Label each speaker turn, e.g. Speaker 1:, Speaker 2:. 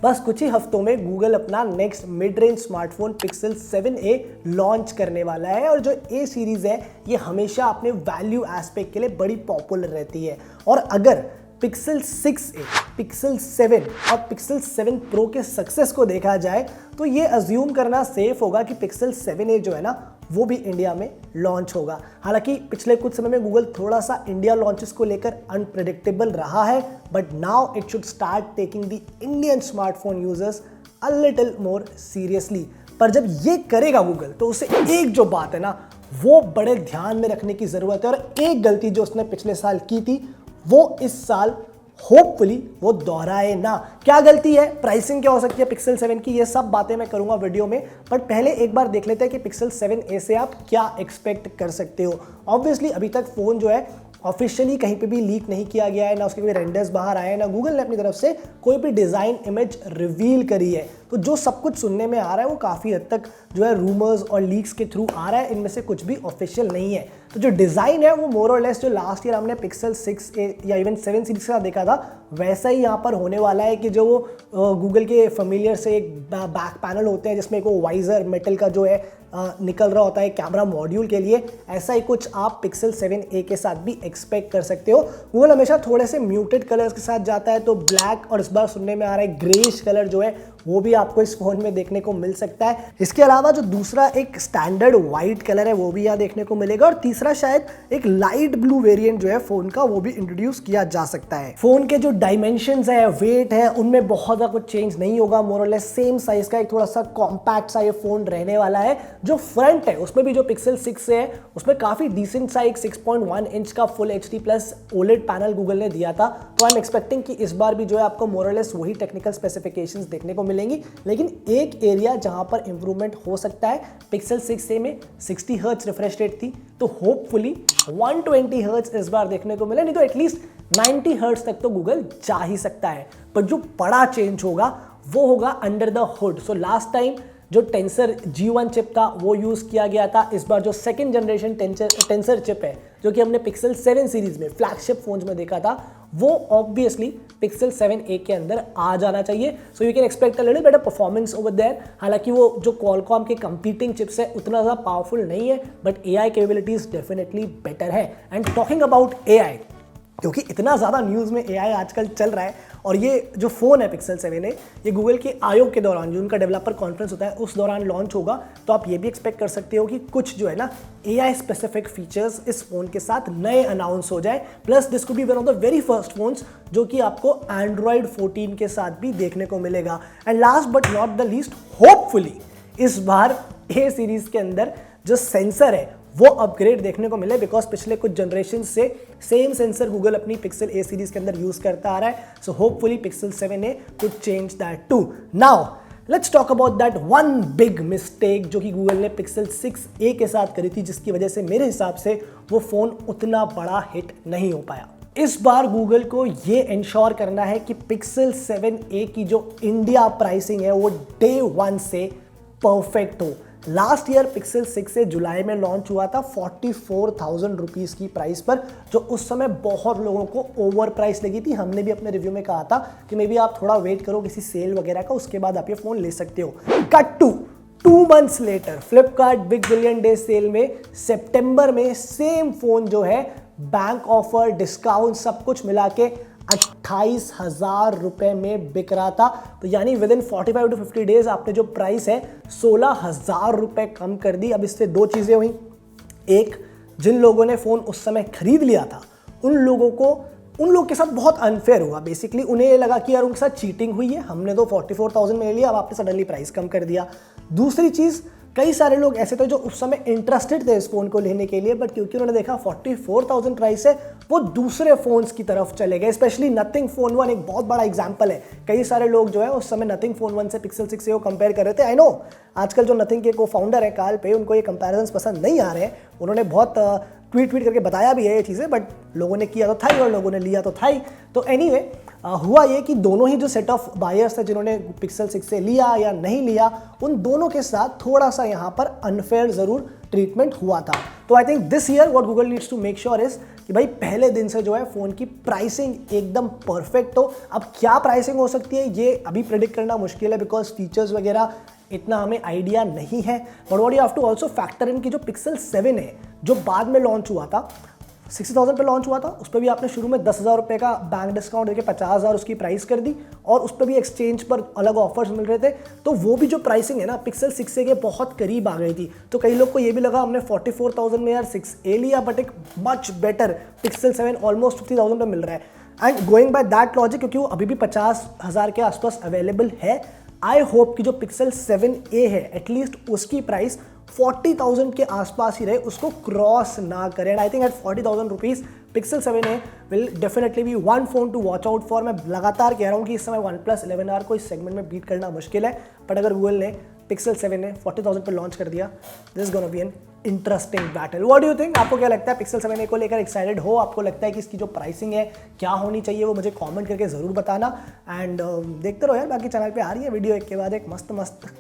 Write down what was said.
Speaker 1: बस कुछ ही हफ्तों में गूगल अपना next mid range smartphone pixel 7a launch करने वाला है। और जो ए सीरीज है ये हमेशा अपने वैल्यू एस्पेक्ट के लिए बड़ी पॉपुलर रहती है। और अगर पिक्सल 6a, पिक्सल 7 और पिक्सल 7 प्रो के सक्सेस को देखा जाए तो ये अज्यूम करना सेफ होगा कि पिक्सल 7a जो है ना वो भी इंडिया में लॉन्च होगा। हालांकि पिछले कुछ समय में गूगल थोड़ा सा इंडिया लॉन्चेस को लेकर अनप्रेडिक्टेबल रहा है, but now it should start taking the Indian smartphone users a little more seriously. पर जब ये करेगा गूगल तो उसे एक जो बात है ना वो बड़े ध्यान में रखने की जरूरत है। और एक गलती जो उसने पिछले साल की थी वो इस साल होपफुली वो दोहराए ना। क्या गलती है, प्राइसिंग क्या हो सकती है पिक्सल 7 की, ये सब बातें मैं करूंगा वीडियो में। पर पहले एक बार देख लेते हैं कि पिक्सल 7a से आप क्या एक्सपेक्ट कर सकते हो। ऑब्वियसली अभी तक फोन जो है ऑफिशियली कहीं पे भी लीक नहीं किया गया है, ना उसके कोई रेंडर्स बाहर आए हैं, ना गूगल ने अपनी तरफ से कोई भी डिज़ाइन इमेज रिवील करी है। तो जो सब कुछ सुनने में आ रहा है वो काफ़ी हद तक जो है रूमर्स और लीक्स के थ्रू आ रहा है, इनमें से कुछ भी ऑफिशियल नहीं है। तो जो डिज़ाइन है वो मोर और लेस जो लास्ट ईयर हमने पिक्सल 6a या इवन 7 सीरीज का देखा था वैसा ही यहाँ पर होने वाला है। कि जो वो गूगल के फेमिलियर से एक बैक पैनल होते हैं जिसमें एक वो वाइजर मेटल का जो है निकल रहा होता है कैमरा मॉड्यूल के लिए, ऐसा ही कुछ आप पिक्सल 7a के साथ भी एक्सपेक्ट कर सकते हो। गूगल हमेशा थोड़े से म्यूटेड कलर्स के साथ जाता है, तो ब्लैक और इस बार सुनने में आ रहा है ग्रेश कलर जो है वो भी आपको इस फोन में देखने को मिल सकता है। इसके अलावा जो दूसरा एक स्टैंडर्ड वाइट कलर है वो भी यहाँ देखने को मिलेगा, और तीसरा शायद एक लाइट ब्लू वेरिएंट जो है फोन का वो भी इंट्रोड्यूस किया जा सकता है। फोन के जो डायमेंशंस है, वेट है, उनमें बहुत ज्यादा कुछ चेंज नहीं होगा। मोर और लेस सेम साइज का एक थोड़ा सा कॉम्पैक्ट सा ये फोन रहने वाला है। जो फ्रंट है उसमें भी जो पिक्सल 6 है उसमें काफी डिसेंट सा एक 6.1 इंच का full HD plus OLED panel Google ने दिया था। तो आई एम एक्सपेक्टिंग कि इस बार भी जो है आपको मोर और लेस वही टेक्निकल स्पेसिफिकेशंस देखने को मिलेंगी। लेकिन एक एरिया जहां पर इंप्रूवमेंट हो सकता है, पिक्सल 6a में 60 हर्ट्ज रिफ्रेश रेट थी, तो होपफुली 120 हर्ट्ज इस बार देखने को मिले, नहीं तो एटलीस्ट 90 हर्ट्ज तक तो गूगल जा ही सकता है। पर जो बड़ा चेंज होगा वो होगा under the hood. So last time जो टेंसर G1 चिप था वो यूज किया गया था। इस बार जो सेकंड जनरेशन टेंसर चिप है जो कि हमने पिक्सल 7 सीरीज में फ्लैगशिप फोन्स में देखा था वो ऑब्वियसली पिक्सल 7a के अंदर आ जाना चाहिए। So you can expect a little better performance over there. हालांकि वो जो क्वालकॉम के कंपीटिंग चिप्स है उतना ज़्यादा पावरफुल नहीं है, but AI capabilities definitely better है। एंड टॉकिंग अबाउट AI, क्योंकि इतना ज़्यादा न्यूज़ में AI आजकल चल रहा है, और ये जो फ़ोन है पिक्सल 7a ये गूगल के आयोग के दौरान जो उनका डेवलपर कॉन्फ्रेंस होता है उस दौरान लॉन्च होगा। तो आप ये भी एक्सपेक्ट कर सकते हो कि कुछ जो है ना AI स्पेसिफिक फीचर्स इस फ़ोन के साथ नए अनाउंस हो जाए। Plus this could be one of the very first phones जो कि आपको Android 14 के साथ भी देखने को मिलेगा। And last but not the least, hopefully इस बार A सीरीज के अंदर जो सेंसर है वो अपग्रेड देखने को मिले, बिकॉज पिछले कुछ जनरेशन से सेम सेंसर गूगल अपनी पिक्सल A सीरीज के अंदर यूज करता आ रहा है। So hopefully Pixel 7a could change that too. Now let's talk about that one big mistake जो कि गूगल ने पिक्सल 6a के साथ करी थी, जिसकी वजह से मेरे हिसाब से वो फोन उतना बड़ा हिट नहीं हो पाया। इस बार गूगल को ये इंश्योर करना है कि पिक्सल 7a की जो इंडिया प्राइसिंग है वो डे 1 से परफेक्ट हो। लास्ट ईयर पिक्सल 6 जुलाई में लॉन्च हुआ था 44,000 रुपीज़ की प्राइस पर, जो उस समय बहुत लोगों को ओवर प्राइस लगी थी। हमने भी अपने रिव्यू में कहा था कि मे बी आप थोड़ा वेट करो किसी सेल वगैरह का, उसके बाद आप ये फ़ोन ले सकते हो। Cut to 2 months later Flipkart big billion day sale में सितंबर में सेम फ़ोन जो है बैंक ऑफर, डिस्काउंट सब कुछ मिला के 28,000 रुपए में बिक रहा था। तो यानी विद इन 45 टू 50 डेज आपने जो प्राइस है 16,000 रुपए कम कर दी। अब इससे दो चीजें हुई, एक, जिन लोगों ने फोन उस समय खरीद लिया था उन लोगों के साथ बहुत अनफेयर हुआ। बेसिकली उन्हें ये लगा कि यार उनके साथ चीटिंग हुई है, हमने तो 44,000 में ले लिया, अब आपने सडनली प्राइस कम कर दिया। दूसरी चीज, कई सारे लोग ऐसे थे जो उस समय इंटरेस्टेड थे इस फोन को लेने के लिए, बट क्योंकि उन्होंने देखा 44,000 प्राइस है वो दूसरे फोन्स की तरफ चले गए। स्पेशली नथिंग फोन 1 एक बहुत बड़ा एग्जांपल है। कई सारे लोग जो है उस समय नथिंग फोन 1 से पिक्सल 6 से वो कंपेयर कर रहे थे। आई नो आजकल जो नथिंग के को फाउंडर है काल पे, उनको ये कंपैरिजंस पसंद नहीं आ रहे हैं। उन्होंने बहुत ट्वीट करके बताया भी है ये चीज़ें, बट लोगों ने किया तो था ही और लोगों ने लिया तो था ही। तो एनीवे हुआ ये कि दोनों ही जो सेट ऑफ बायर्स थे जिन्होंने पिक्सल 6 से लिया या नहीं लिया, उन दोनों के साथ थोड़ा सा यहाँ पर अनफेयर ज़रूर ट्रीटमेंट हुआ था। तो I think this year what Google needs to make sure is कि भाई पहले दिन से जो है फ़ोन की प्राइसिंग एकदम परफेक्ट हो। अब क्या प्राइसिंग हो सकती है ये अभी प्रेडिक्ट करना मुश्किल है, बिकॉज फीचर्स वगैरह इतना हमें आइडिया नहीं है। But what you have to also factor in कि जो पिक्सल 7 है जो बाद में लॉन्च हुआ था, 60,000 पे लॉन्च हुआ था, उस पर भी आपने शुरू में 10,000 रुपये का बैंक डिस्काउंट देके 50,000 उसकी प्राइस कर दी, और उस पर भी एक्सचेंज पर अलग ऑफर्स मिल रहे थे। तो वो भी जो प्राइसिंग है ना पिक्सल 6a के बहुत करीब आ गई थी। तो कई लोग को ये भी लगा हमने 44,000 में यार 6a लिया, बट एक मच बेटर पिक्सल 7 ऑलमोस्ट 50,000 पे मिल रहा है। And going by that logic, क्योंकि वो अभी भी 50,000 के आसपास अवेलेबल है, आई होप कि जो पिक्सल 7a है एटलीस्ट उसकी प्राइस 40,000 के आसपास ही रहे, उसको क्रॉस ना करें। I think at 40,000 rupees Pixel 7a will definitely be one phone to watch out for. मैं लगातार कह रहा हूँ कि इस समय OnePlus 11R को इस सेगमेंट में बीट करना मुश्किल है, बट अगर गूगल ने पिक्सल 7a 40,000 पर लॉन्च कर दिया, this is gonna be an interesting battle. What do you think? आपको क्या लगता है? पिक्सल 7a को लेकर एक्साइटेड हो? आपको लगता है कि इसकी जो प्राइसिंग है क्या होनी चाहिए, वो मुझे कमेंट करके ज़रूर बताना। एंड देखते रहो यार, बाकी चैनल पे आ रही है वीडियो एक के बाद एक मस्त मस्त